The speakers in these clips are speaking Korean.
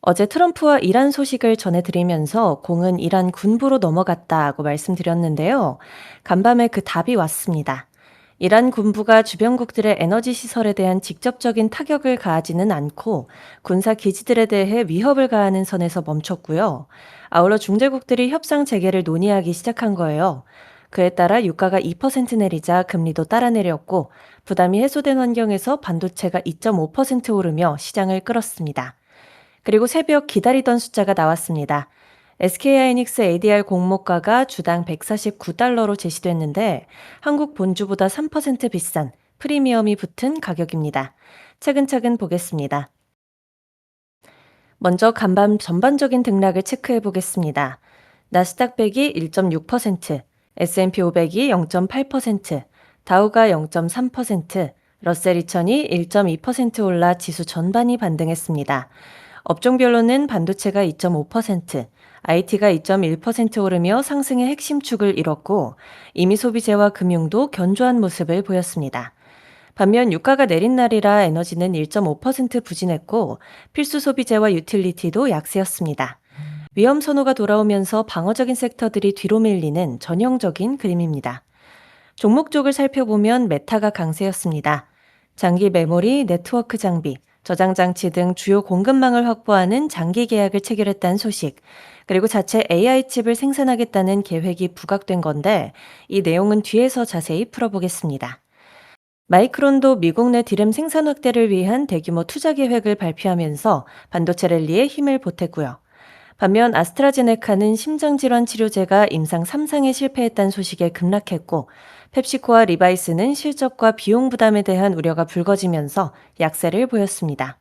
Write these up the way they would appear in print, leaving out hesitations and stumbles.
어제 트럼프와 이란 소식을 전해드리면서 공은 이란 군부로 넘어갔다고 말씀드렸는데요. 간밤에 그 답이 왔습니다. 이란 군부가 주변국들의 에너지 시설에 대한 직접적인 타격을 가하지는 않고 군사 기지들에 대해 위협을 가하는 선에서 멈췄고요. 아울러 중재국들이 협상 재개를 논의하기 시작한 거예요. 그에 따라 유가가 2% 내리자 금리도 따라 내렸고 부담이 해소된 환경에서 반도체가 2.5% 오르며 시장을 끌었습니다. 그리고 새벽 기다리던 숫자가 나왔습니다. SK하이닉스 ADR 공모가가 주당 149달러로 제시됐는데 한국 본주보다 3% 비싼 프리미엄이 붙은 가격입니다. 차근차근 보겠습니다. 먼저 간밤 전반적인 등락을 체크해 보겠습니다. 나스닥 100이 1.6%, S&P 500이 0.8%, 다우가 0.3%, 러셀 2000이 1.2% 올라 지수 전반이 반등했습니다. 업종별로는 반도체가 2.5%, IT가 2.1% 오르며 상승의 핵심 축을 이뤘고 이미 소비재와 금융도 견조한 모습을 보였습니다. 반면 유가가 내린 날이라 에너지는 1.5% 부진했고 필수 소비재와 유틸리티도 약세였습니다. 위험 선호가 돌아오면서 방어적인 섹터들이 뒤로 밀리는 전형적인 그림입니다. 종목 쪽을 살펴보면 메타가 강세였습니다. 장기 메모리, 네트워크 장비, 저장 장치 등 주요 공급망을 확보하는 장기 계약을 체결했다는 소식, 그리고 자체 AI 칩을 생산하겠다는 계획이 부각된 건데 이 내용은 뒤에서 자세히 풀어보겠습니다. 마이크론도 미국 내 디램 생산 확대를 위한 대규모 투자 계획을 발표하면서 반도체 랠리에 힘을 보탰고요. 반면 아스트라제네카는 심장질환 치료제가 임상 3상에 실패했다는 소식에 급락했고 펩시코와 리바이스는 실적과 비용 부담에 대한 우려가 불거지면서 약세를 보였습니다.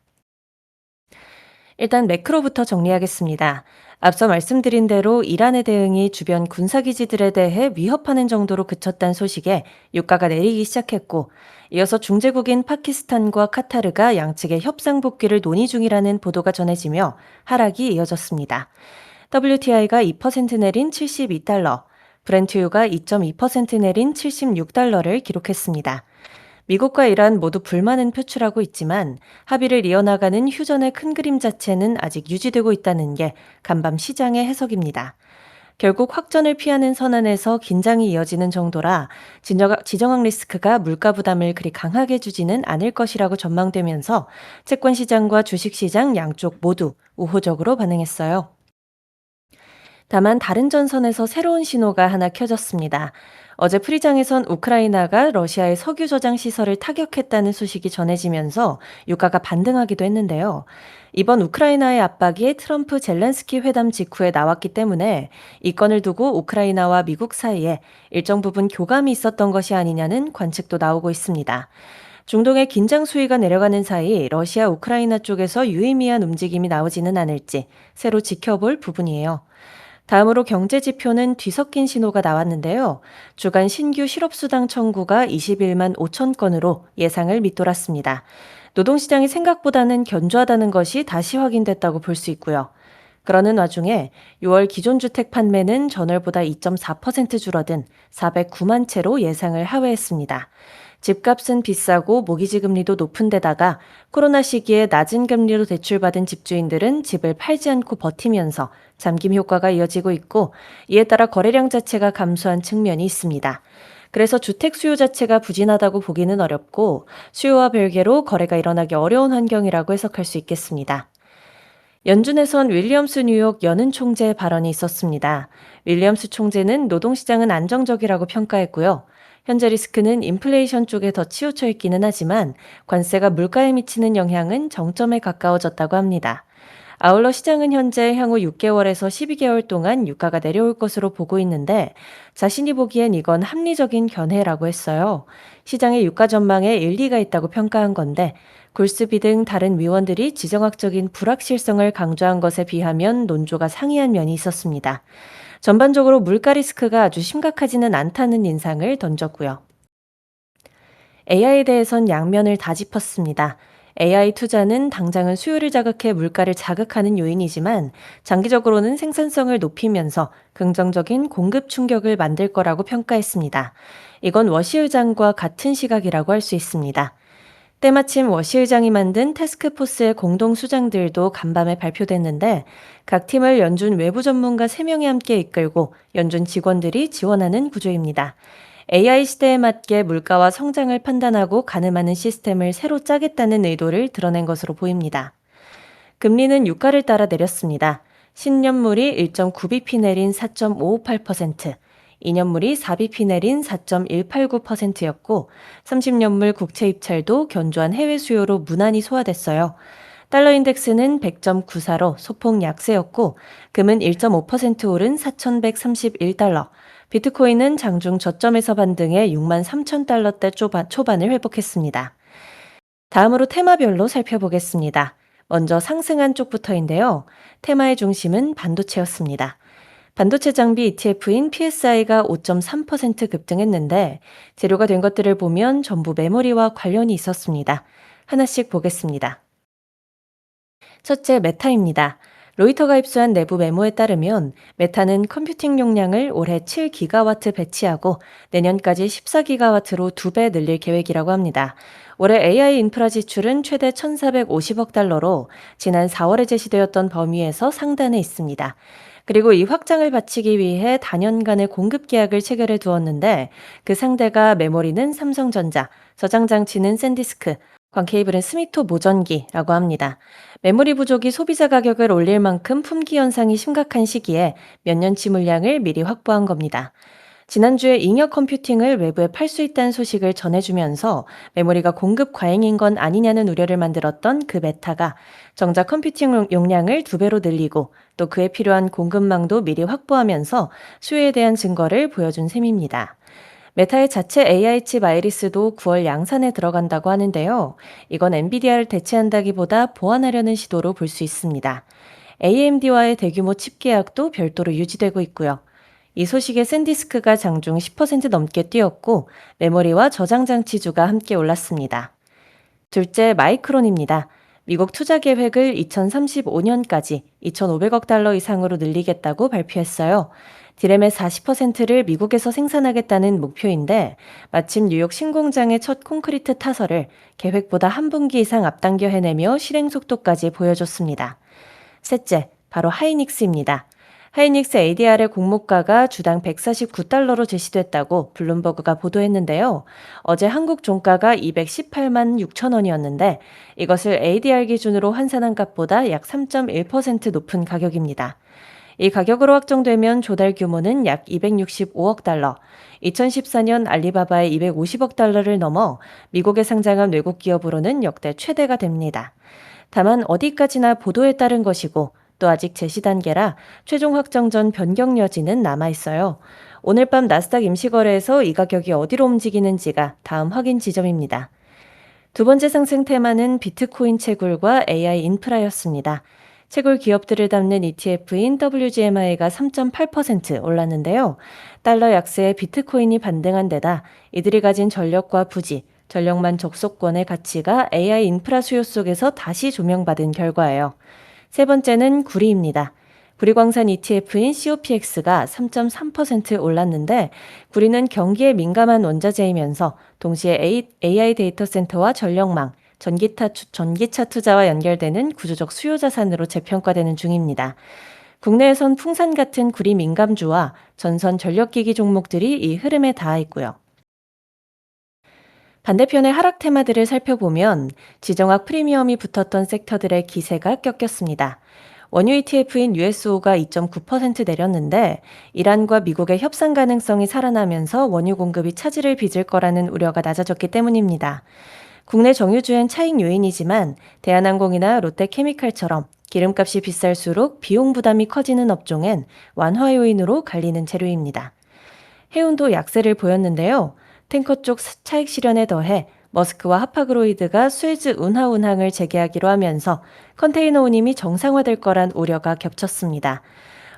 일단 매크로부터 정리하겠습니다. 앞서 말씀드린 대로 이란의 대응이 주변 군사기지들에 대해 위협하는 정도로 그쳤다는 소식에 유가가 내리기 시작했고 이어서 중재국인 파키스탄과 카타르가 양측의 협상 복귀를 논의 중이라는 보도가 전해지며 하락이 이어졌습니다. WTI가 2% 내린 72달러, 브렌트유가 2.2% 내린 76달러를 기록했습니다. 미국과 이란 모두 불만은 표출하고 있지만 합의를 이어나가는 휴전의 큰 그림 자체는 아직 유지되고 있다는 게 간밤 시장의 해석입니다. 결국 확전을 피하는 선언에서 긴장이 이어지는 정도라 지정학 리스크가 물가 부담을 그리 강하게 주지는 않을 것이라고 전망되면서 채권 시장과 주식 시장 양쪽 모두 우호적으로 반응했어요. 다만 다른 전선에서 새로운 신호가 하나 켜졌습니다. 어제 프리장에선 우크라이나가 러시아의 석유 저장 시설을 타격했다는 소식이 전해지면서 유가가 반등하기도 했는데요. 이번 우크라이나의 압박이 트럼프 젤렌스키 회담 직후에 나왔기 때문에 이 건을 두고 우크라이나와 미국 사이에 일정 부분 교감이 있었던 것이 아니냐는 관측도 나오고 있습니다. 중동의 긴장 수위가 내려가는 사이 러시아 우크라이나 쪽에서 유의미한 움직임이 나오지는 않을지 새로 지켜볼 부분이에요. 다음으로 경제 지표는 뒤섞인 신호가 나왔는데요. 주간 신규 실업수당 청구가 21만 5천 건으로 예상을 밑돌았습니다. 노동시장이 생각보다는 견조하다는 것이 다시 확인됐다고 볼 수 있고요. 그러는 와중에 6월 기존 주택 판매는 전월보다 2.4% 줄어든 409만 채로 예상을 하회했습니다. 집값은 비싸고 모기지 금리도 높은 데다가 코로나 시기에 낮은 금리로 대출받은 집주인들은 집을 팔지 않고 버티면서 잠김 효과가 이어지고 있고 이에 따라 거래량 자체가 감소한 측면이 있습니다. 그래서 주택 수요 자체가 부진하다고 보기는 어렵고 수요와 별개로 거래가 일어나기 어려운 환경이라고 해석할 수 있겠습니다. 연준에선 윌리엄스 뉴욕 연은 총재 발언이 있었습니다. 윌리엄스 총재는 노동시장은 안정적이라고 평가했고요. 현재 리스크는 인플레이션 쪽에 더 치우쳐 있기는 하지만 관세가 물가에 미치는 영향은 정점에 가까워졌다고 합니다. 아울러 시장은 현재 향후 6개월에서 12개월 동안 유가가 내려올 것으로 보고 있는데 자신이 보기엔 이건 합리적인 견해라고 했어요. 시장의 유가 전망에 일리가 있다고 평가한 건데 골스비 등 다른 위원들이 지정학적인 불확실성을 강조한 것에 비하면 논조가 상이한 면이 있었습니다. 전반적으로 물가 리스크가 아주 심각하지는 않다는 인상을 던졌고요. AI에 대해선 양면을 다 짚었습니다. AI 투자는 당장은 수요를 자극해 물가를 자극하는 요인이지만 장기적으로는 생산성을 높이면서 긍정적인 공급 충격을 만들 거라고 평가했습니다. 이건 워시 의장과 같은 시각이라고 할 수 있습니다. 때마침 워시 의장이 만든 태스크포스의 공동 수장들도 간밤에 발표됐는데 각 팀을 연준 외부 전문가 3명이 함께 이끌고 연준 직원들이 지원하는 구조입니다. AI 시대에 맞게 물가와 성장을 판단하고 가늠하는 시스템을 새로 짜겠다는 의도를 드러낸 것으로 보입니다. 금리는 유가를 따라 내렸습니다. 10년물이 1.9bp 내린 4.558%, 2년물이 4bp 내린 4.189%였고, 30년물 국채 입찰도 견조한 해외 수요로 무난히 소화됐어요. 달러 인덱스는 100.94로 소폭 약세였고, 금은 1.5% 오른 4,131달러, 비트코인은 장중 저점에서 반등해 6만 3천 달러대 초반을 회복했습니다. 다음으로 테마별로 살펴보겠습니다. 먼저 상승한 쪽부터인데요. 테마의 중심은 반도체였습니다. 반도체 장비 ETF인 PSI가 5.3% 급등했는데 재료가 된 것들을 보면 전부 메모리와 관련이 있었습니다. 하나씩 보겠습니다. 첫째, 메타입니다. 로이터가 입수한 내부 메모에 따르면 메타는 컴퓨팅 용량을 올해 7기가와트 배치하고 내년까지 14기가와트로 2배 늘릴 계획이라고 합니다. 올해 AI 인프라 지출은 최대 1,450억 달러로 지난 4월에 제시되었던 범위에서 상단에 있습니다. 그리고 이 확장을 바치기 위해 다년간의 공급 계약을 체결해 두었는데 그 상대가 메모리는 삼성전자, 저장 장치는 샌디스크, 광케이블은 스미토 모전기라고 합니다. 메모리 부족이 소비자 가격을 올릴 만큼 품귀 현상이 심각한 시기에 몇 년치 물량을 미리 확보한 겁니다. 지난주에 잉여 컴퓨팅을 외부에 팔 수 있다는 소식을 전해주면서 메모리가 공급 과잉인 건 아니냐는 우려를 만들었던 그 메타가 정작 컴퓨팅 용량을 2배로 늘리고 또 그에 필요한 공급망도 미리 확보하면서 수요에 대한 증거를 보여준 셈입니다. 메타의 자체 AI 칩 아이리스도 9월 양산에 들어간다고 하는데요. 이건 엔비디아를 대체한다기보다 보완하려는 시도로 볼 수 있습니다. AMD와의 대규모 칩 계약도 별도로 유지되고 있고요. 이 소식에 샌디스크가 장중 10% 넘게 뛰었고 메모리와 저장 장치주가 함께 올랐습니다. 둘째, 마이크론입니다. 미국 투자 계획을 2035년까지 2,500억 달러 이상으로 늘리겠다고 발표했어요. 디램의 40%를 미국에서 생산하겠다는 목표인데 마침 뉴욕 신공장의 첫 콘크리트 타설을 계획보다 한 분기 이상 앞당겨 해내며 실행 속도까지 보여줬습니다. 셋째, 바로 하이닉스입니다. 하이닉스 ADR의 공모가가 주당 149달러로 제시됐다고 블룸버그가 보도했는데요. 어제 한국 종가가 218만 6천 원이었는데 이것을 ADR 기준으로 환산한 값보다 약 3.1% 높은 가격입니다. 이 가격으로 확정되면 조달 규모는 약 265억 달러, 2014년 알리바바의 250억 달러를 넘어 미국에 상장한 외국 기업으로는 역대 최대가 됩니다. 다만 어디까지나 보도에 따른 것이고 또 아직 제시 단계라 최종 확정 전 변경 여지는 남아있어요. 오늘 밤 나스닥 임시거래에서 이 가격이 어디로 움직이는지가 다음 확인 지점입니다. 두 번째 상승 테마는 비트코인 채굴과 AI 인프라였습니다. 채굴 기업들을 담는 ETF인 WGMI가 3.8% 올랐는데요. 달러 약세에 비트코인이 반등한 데다 이들이 가진 전력과 부지, 전력만 접속권의 가치가 AI 인프라 수요 속에서 다시 조명받은 결과예요. 세 번째는 구리입니다. 구리광산 ETF인 COPX가 3.3% 올랐는데 구리는 경기에 민감한 원자재이면서 동시에 AI 데이터 센터와 전력망, 전기차 투자와 연결되는 구조적 수요 자산으로 재평가되는 중입니다. 국내에선 풍산 같은 구리 민감주와 전선 전력기기 종목들이 이 흐름에 닿아 있고요. 반대편의 하락 테마들을 살펴보면 지정학 프리미엄이 붙었던 섹터들의 기세가 꺾였습니다. 원유 ETF인 USO가 2.9% 내렸는데 이란과 미국의 협상 가능성이 살아나면서 원유 공급이 차질을 빚을 거라는 우려가 낮아졌기 때문입니다. 국내 정유주엔 차익 요인이지만 대한항공이나 롯데케미칼처럼 기름값이 비쌀수록 비용 부담이 커지는 업종엔 완화 요인으로 갈리는 재료입니다. 해운도 약세를 보였는데요. 탱커 쪽 차익 실현에 더해 머스크와 하파그로이드가 수에즈 운하 운항을 재개하기로 하면서 컨테이너 운임이 정상화될 거란 우려가 겹쳤습니다.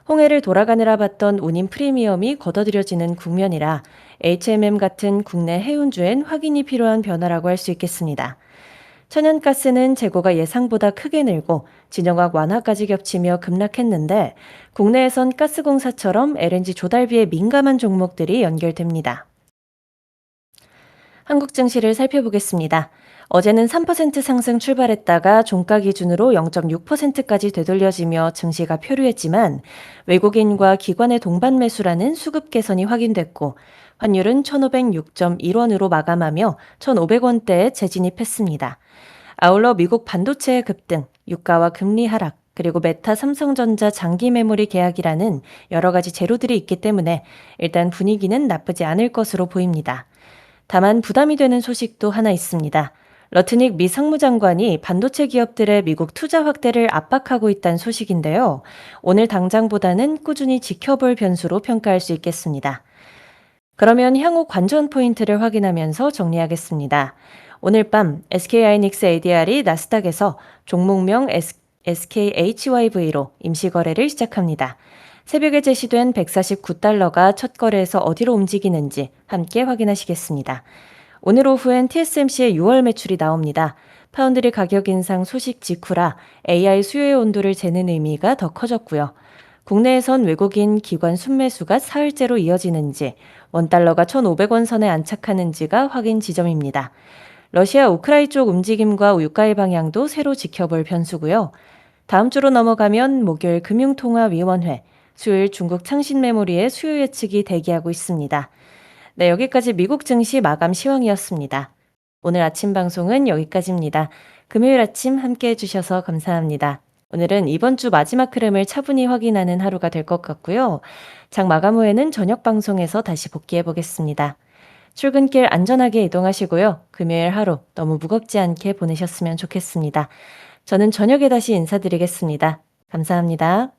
홍해를 돌아가느라 봤던 운임 프리미엄이 걷어들여지는 국면이라 HMM 같은 국내 해운주엔 확인이 필요한 변화라고 할 수 있겠습니다. 천연가스는 재고가 예상보다 크게 늘고 진영학 완화까지 겹치며 급락했는데 국내에선 가스공사처럼 LNG 조달비에 민감한 종목들이 연결됩니다. 한국 증시를 살펴보겠습니다. 어제는 3% 상승 출발했다가 종가 기준으로 0.6%까지 되돌려지며 증시가 표류했지만 외국인과 기관의 동반 매수라는 수급 개선이 확인됐고 환율은 1,506.1원으로 마감하며 1,500원대에 재진입했습니다. 아울러 미국 반도체의 급등, 유가와 금리 하락, 그리고 메타 삼성전자 장기 메모리 계약이라는 여러 가지 재료들이 있기 때문에 일단 분위기는 나쁘지 않을 것으로 보입니다. 다만 부담이 되는 소식도 하나 있습니다. 러트닉 미 상무장관이 반도체 기업들의 미국 투자 확대를 압박하고 있다는 소식인데요. 오늘 당장보다는 꾸준히 지켜볼 변수로 평가할 수 있겠습니다. 그러면 향후 관전 포인트를 확인하면서 정리하겠습니다. 오늘 밤 SK하이닉스 ADR이 나스닥에서 종목명 SKHYV로 임시 거래를 시작합니다. 새벽에 제시된 149달러가 첫 거래에서 어디로 움직이는지 함께 확인하시겠습니다. 오늘 오후엔 TSMC의 6월 매출이 나옵니다. 파운드리 가격 인상 소식 직후라 AI 수요의 온도를 재는 의미가 더 커졌고요. 국내에선 외국인 기관 순매수가 사흘째로 이어지는지, 원달러가 1,500원 선에 안착하는지가 확인 지점입니다. 러시아 우크라이나 쪽 움직임과 유가의 방향도 새로 지켜볼 변수고요. 다음 주로 넘어가면 목요일 금융통화위원회, 수요일 중국 창신 메모리의 수요 예측이 대기하고 있습니다. 네, 여기까지 미국 증시 마감 시황이었습니다. 오늘 아침 방송은 여기까지입니다. 금요일 아침 함께 해주셔서 감사합니다. 오늘은 이번 주 마지막 흐름을 차분히 확인하는 하루가 될 것 같고요. 장 마감 후에는 저녁 방송에서 다시 복귀해 보겠습니다. 출근길 안전하게 이동하시고요. 금요일 하루 너무 무겁지 않게 보내셨으면 좋겠습니다. 저는 저녁에 다시 인사드리겠습니다. 감사합니다.